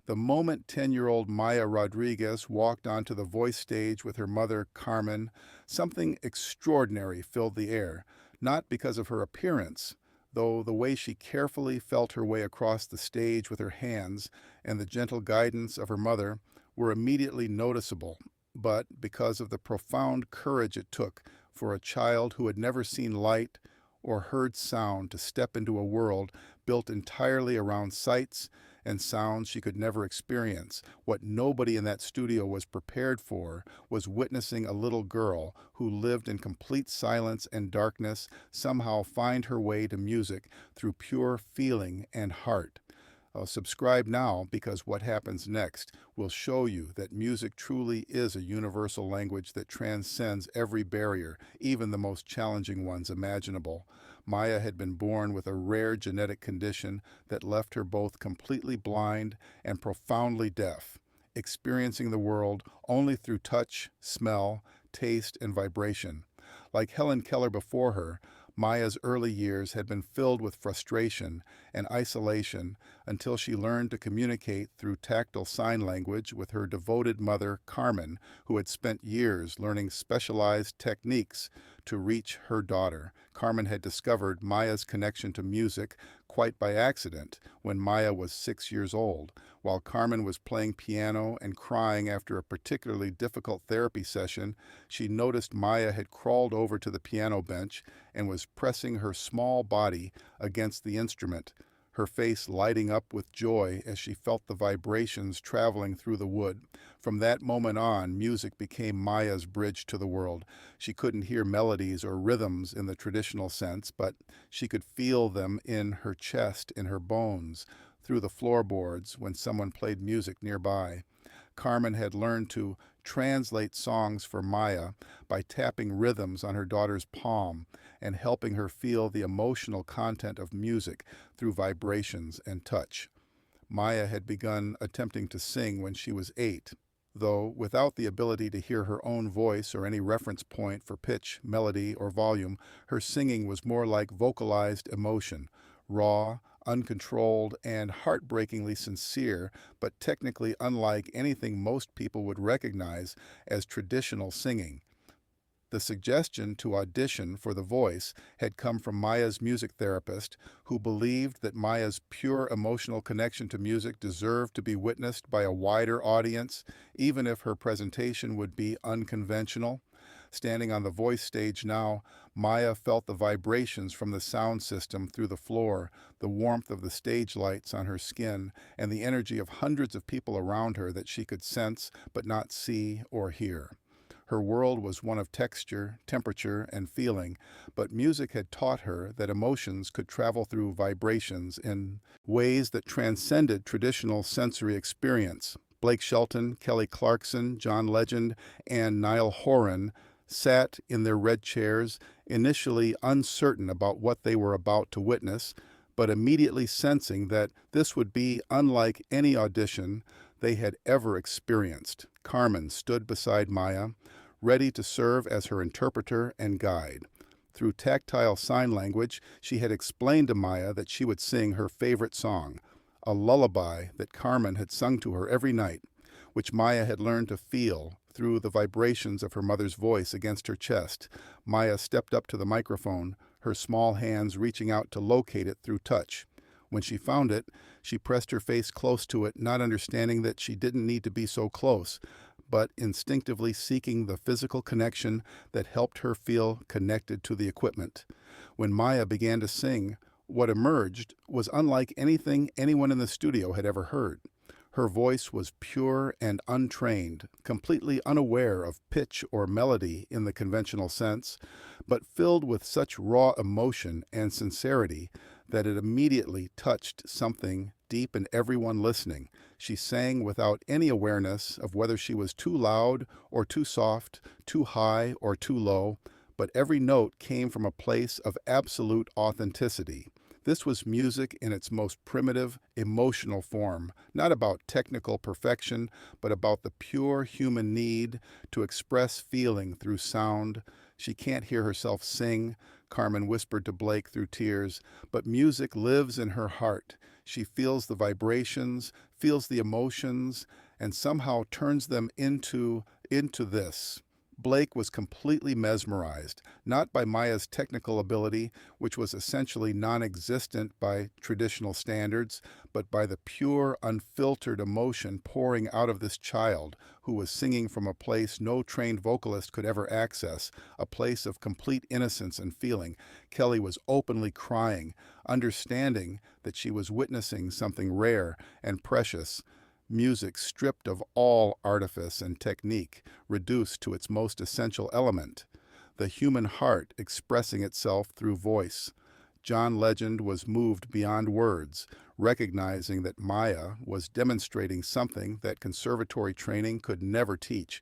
The moment 10-year-old Maya Rodriguez walked onto the voice stage with her mother, Carmen, something extraordinary filled the air, not because of her appearance, though the way she carefully felt her way across the stage with her hands and the gentle guidance of her mother were immediately noticeable, but because of the profound courage it took for a child who had never seen light or heard sound to step into a world built entirely around sights and sounds she could never experience. What nobody in that studio was prepared for was witnessing a little girl who lived in complete silence and darkness somehow find her way to music through pure feeling and heart. Subscribe now, because what happens next will show you that music truly is a universal language that transcends every barrier, even the most challenging ones imaginable. Maya had been born with a rare genetic condition that left her both completely blind and profoundly deaf, experiencing the world only through touch, smell, taste, and vibration. Like Helen Keller before her, Maya's early years had been filled with frustration and isolation until she learned to communicate through tactile sign language with her devoted mother, Carmen, who had spent years learning specialized techniques to reach her daughter. Carmen had discovered Maya's connection to music quite by accident when Maya was 6 years old. While Carmen was playing piano and crying after a particularly difficult therapy session, she noticed Maya had crawled over to the piano bench and was pressing her small body against the instrument, her face lighting up with joy as she felt the vibrations traveling through the wood. From that moment on, music became Maya's bridge to the world. She couldn't hear melodies or rhythms in the traditional sense, but she could feel them in her chest, in her bones, through the floorboards when someone played music nearby. Carmen had learned to translate songs for Maya by tapping rhythms on her daughter's palm and helping her feel the emotional content of music through vibrations and touch. Maya had begun attempting to sing when she was 8, though without the ability to hear her own voice or any reference point for pitch, melody, or volume. Her singing was more like vocalized emotion, raw, uncontrolled, and heartbreakingly sincere, but technically unlike anything most people would recognize as traditional singing. The suggestion to audition for The Voice had come from Maya's music therapist, who believed that Maya's pure emotional connection to music deserved to be witnessed by a wider audience, even if her presentation would be unconventional. Standing on the Voice stage now, Maya felt the vibrations from the sound system through the floor, the warmth of the stage lights on her skin, and the energy of hundreds of people around her that she could sense but not see or hear. Her world was one of texture, temperature, and feeling, but music had taught her that emotions could travel through vibrations in ways that transcended traditional sensory experience. Blake Shelton, Kelly Clarkson, John Legend, and Niall Horan sat in their red chairs, initially uncertain about what they were about to witness, but immediately sensing that this would be unlike any audition they had ever experienced. Carmen stood beside Maya, ready to serve as her interpreter and guide. Through tactile sign language, she had explained to Maya that she would sing her favorite song, a lullaby that Carmen had sung to her every night, which Maya had learned to feel through the vibrations of her mother's voice against her chest. Maya stepped up to the microphone, her small hands reaching out to locate it through touch. When she found it, she pressed her face close to it, not understanding that she didn't need to be so close, but instinctively seeking the physical connection that helped her feel connected to the equipment. When Maya began to sing, what emerged was unlike anything anyone in the studio had ever heard. Her voice was pure and untrained, completely unaware of pitch or melody in the conventional sense, but filled with such raw emotion and sincerity that it immediately touched something deep in everyone listening. She sang without any awareness of whether she was too loud or too soft, too high or too low, but every note came from a place of absolute authenticity. This was music in its most primitive, emotional form, not about technical perfection, but about the pure human need to express feeling through sound. She can't hear herself sing, Carmen whispered to Blake through tears, but music lives in her heart. She feels the vibrations, feels the emotions, and somehow turns them into this. Blake was completely mesmerized, not by Maya's technical ability, which was essentially non-existent by traditional standards, but by the pure, unfiltered emotion pouring out of this child who was singing from a place no trained vocalist could ever access, a place of complete innocence and feeling. Kelly was openly crying, understanding that she was witnessing something rare and precious, music stripped of all artifice and technique, reduced to its most essential element, the human heart expressing itself through voice. John Legend was moved beyond words, recognizing that Maya was demonstrating something that conservatory training could never teach,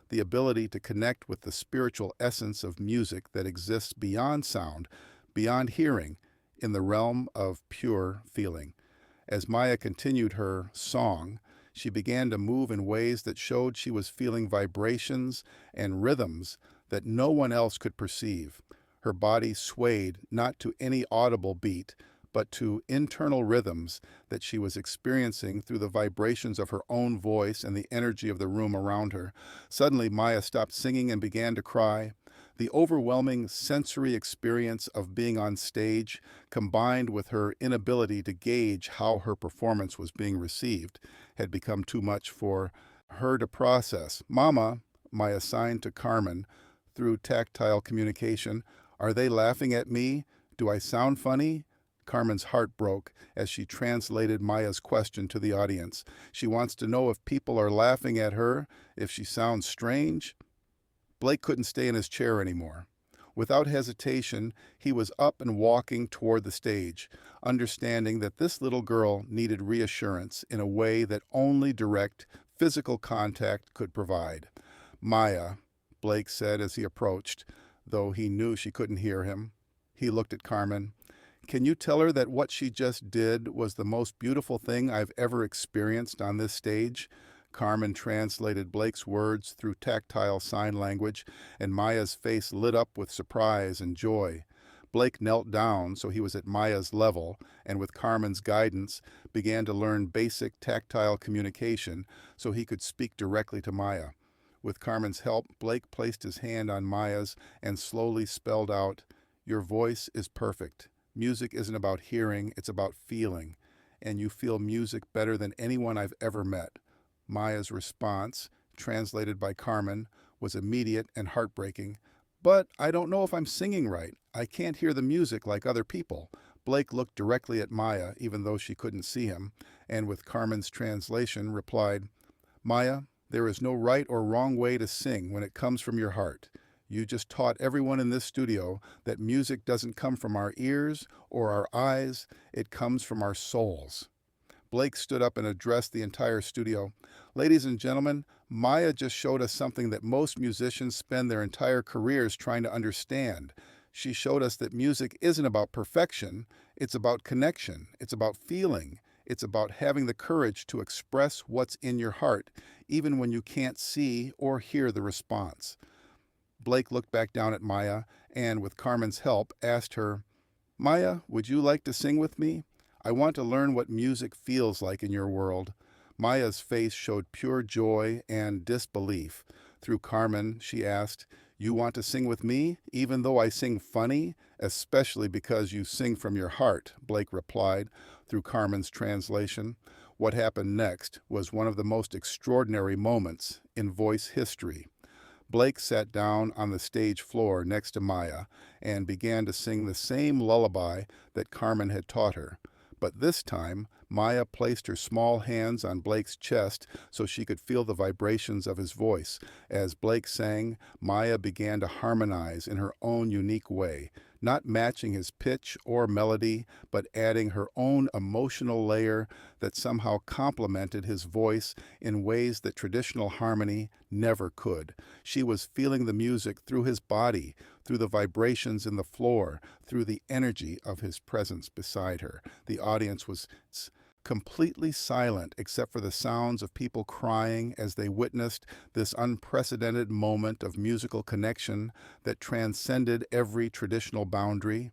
the ability to connect with the spiritual essence of music that exists beyond sound, beyond hearing, in the realm of pure feeling. As Maya continued her song, she began to move in ways that showed she was feeling vibrations and rhythms that no one else could perceive. Her body swayed not to any audible beat, but to internal rhythms that she was experiencing through the vibrations of her own voice and the energy of the room around her. Suddenly, Maya stopped singing and began to cry. The overwhelming sensory experience of being on stage, combined with her inability to gauge how her performance was being received, had become too much for her to process. "Mama," Maya signed to Carmen through tactile communication, "are they laughing at me? Do I sound funny?" Carmen's heart broke as she translated Maya's question to the audience. She wants to know if people are laughing at her, if she sounds strange. Blake couldn't stay in his chair anymore. Without hesitation, he was up and walking toward the stage, understanding that this little girl needed reassurance in a way that only direct physical contact could provide. "Maya," Blake said as he approached, though he knew she couldn't hear him. He looked at Carmen. "Can you tell her that what she just did was the most beautiful thing I've ever experienced on this stage?" Carmen translated Blake's words through tactile sign language, and Maya's face lit up with surprise and joy. Blake knelt down so he was at Maya's level, and with Carmen's guidance, began to learn basic tactile communication so he could speak directly to Maya. With Carmen's help, Blake placed his hand on Maya's and slowly spelled out, "Your voice is perfect. Music isn't about hearing, it's about feeling, and you feel music better than anyone I've ever met." Maya's response, translated by Carmen, was immediate and heartbreaking. "But I don't know if I'm singing right. I can't hear the music like other people." Blake looked directly at Maya, even though she couldn't see him, and with Carmen's translation replied, "Maya, there is no right or wrong way to sing when it comes from your heart. You just taught everyone in this studio that music doesn't come from our ears or our eyes, it comes from our souls." Blake stood up and addressed the entire studio. "Ladies and gentlemen, Maya just showed us something that most musicians spend their entire careers trying to understand. She showed us that music isn't about perfection, it's about connection, it's about feeling, it's about having the courage to express what's in your heart, even when you can't see or hear the response." Blake looked back down at Maya and, with Carmen's help, asked her, "Maya, would you like to sing with me? I want to learn what music feels like in your world." Maya's face showed pure joy and disbelief. Through Carmen, she asked, "You want to sing with me, even though I sing funny? Especially because you sing from your heart," Blake replied through Carmen's translation. What happened next was one of the most extraordinary moments in voice history. Blake sat down on the stage floor next to Maya and began to sing the same lullaby that Carmen had taught her. But this time, Maya placed her small hands on Blake's chest so she could feel the vibrations of his voice. As Blake sang, Maya began to harmonize in her own unique way, not matching his pitch or melody, but adding her own emotional layer that somehow complemented his voice in ways that traditional harmony never could. She was feeling the music through his body, through the vibrations in the floor, through the energy of his presence beside her. The audience was completely silent except for the sounds of people crying as they witnessed this unprecedented moment of musical connection that transcended every traditional boundary.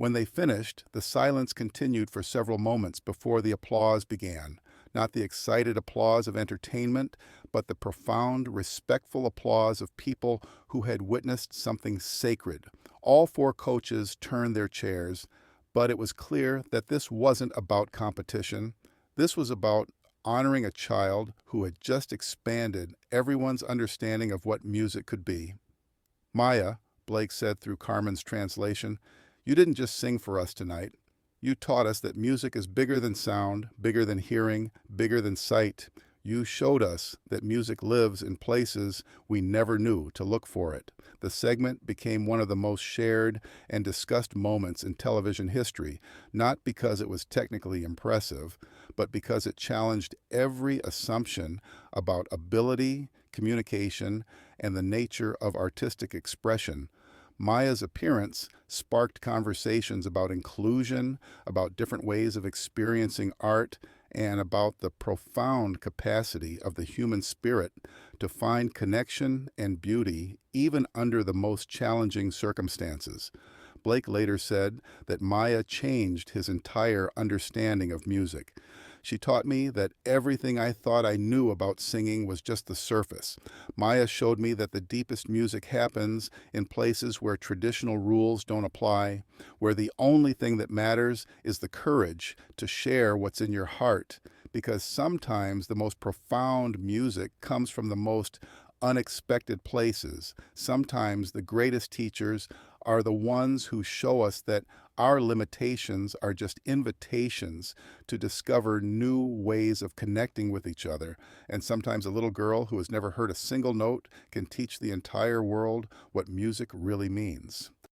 When they finished, the silence continued for several moments before the applause began. Not the excited applause of entertainment, but the profound, respectful applause of people who had witnessed something sacred. All four coaches turned their chairs, but it was clear that this wasn't about competition. This was about honoring a child who had just expanded everyone's understanding of what music could be. Maya, Blake said through Carmen's translation, you didn't just sing for us tonight. You taught us that music is bigger than sound, bigger than hearing, bigger than sight. You showed us that music lives in places we never knew to look for it. The segment became one of the most shared and discussed moments in television history, not because it was technically impressive, but because it challenged every assumption about ability, communication, and the nature of artistic expression. Maya's appearance sparked conversations about inclusion, about different ways of experiencing art, and about the profound capacity of the human spirit to find connection and beauty even under the most challenging circumstances. Blake later said that Maya changed his entire understanding of music. She taught me that everything I thought I knew about singing was just the surface. Maya showed me that the deepest music happens in places where traditional rules don't apply, where the only thing that matters is the courage to share what's in your heart, because sometimes the most profound music comes from the most unexpected places. Sometimes the greatest teachers are the ones who show us that our limitations are just invitations to discover new ways of connecting with each other. And sometimes a little girl who has never heard a single note can teach the entire world what music really means.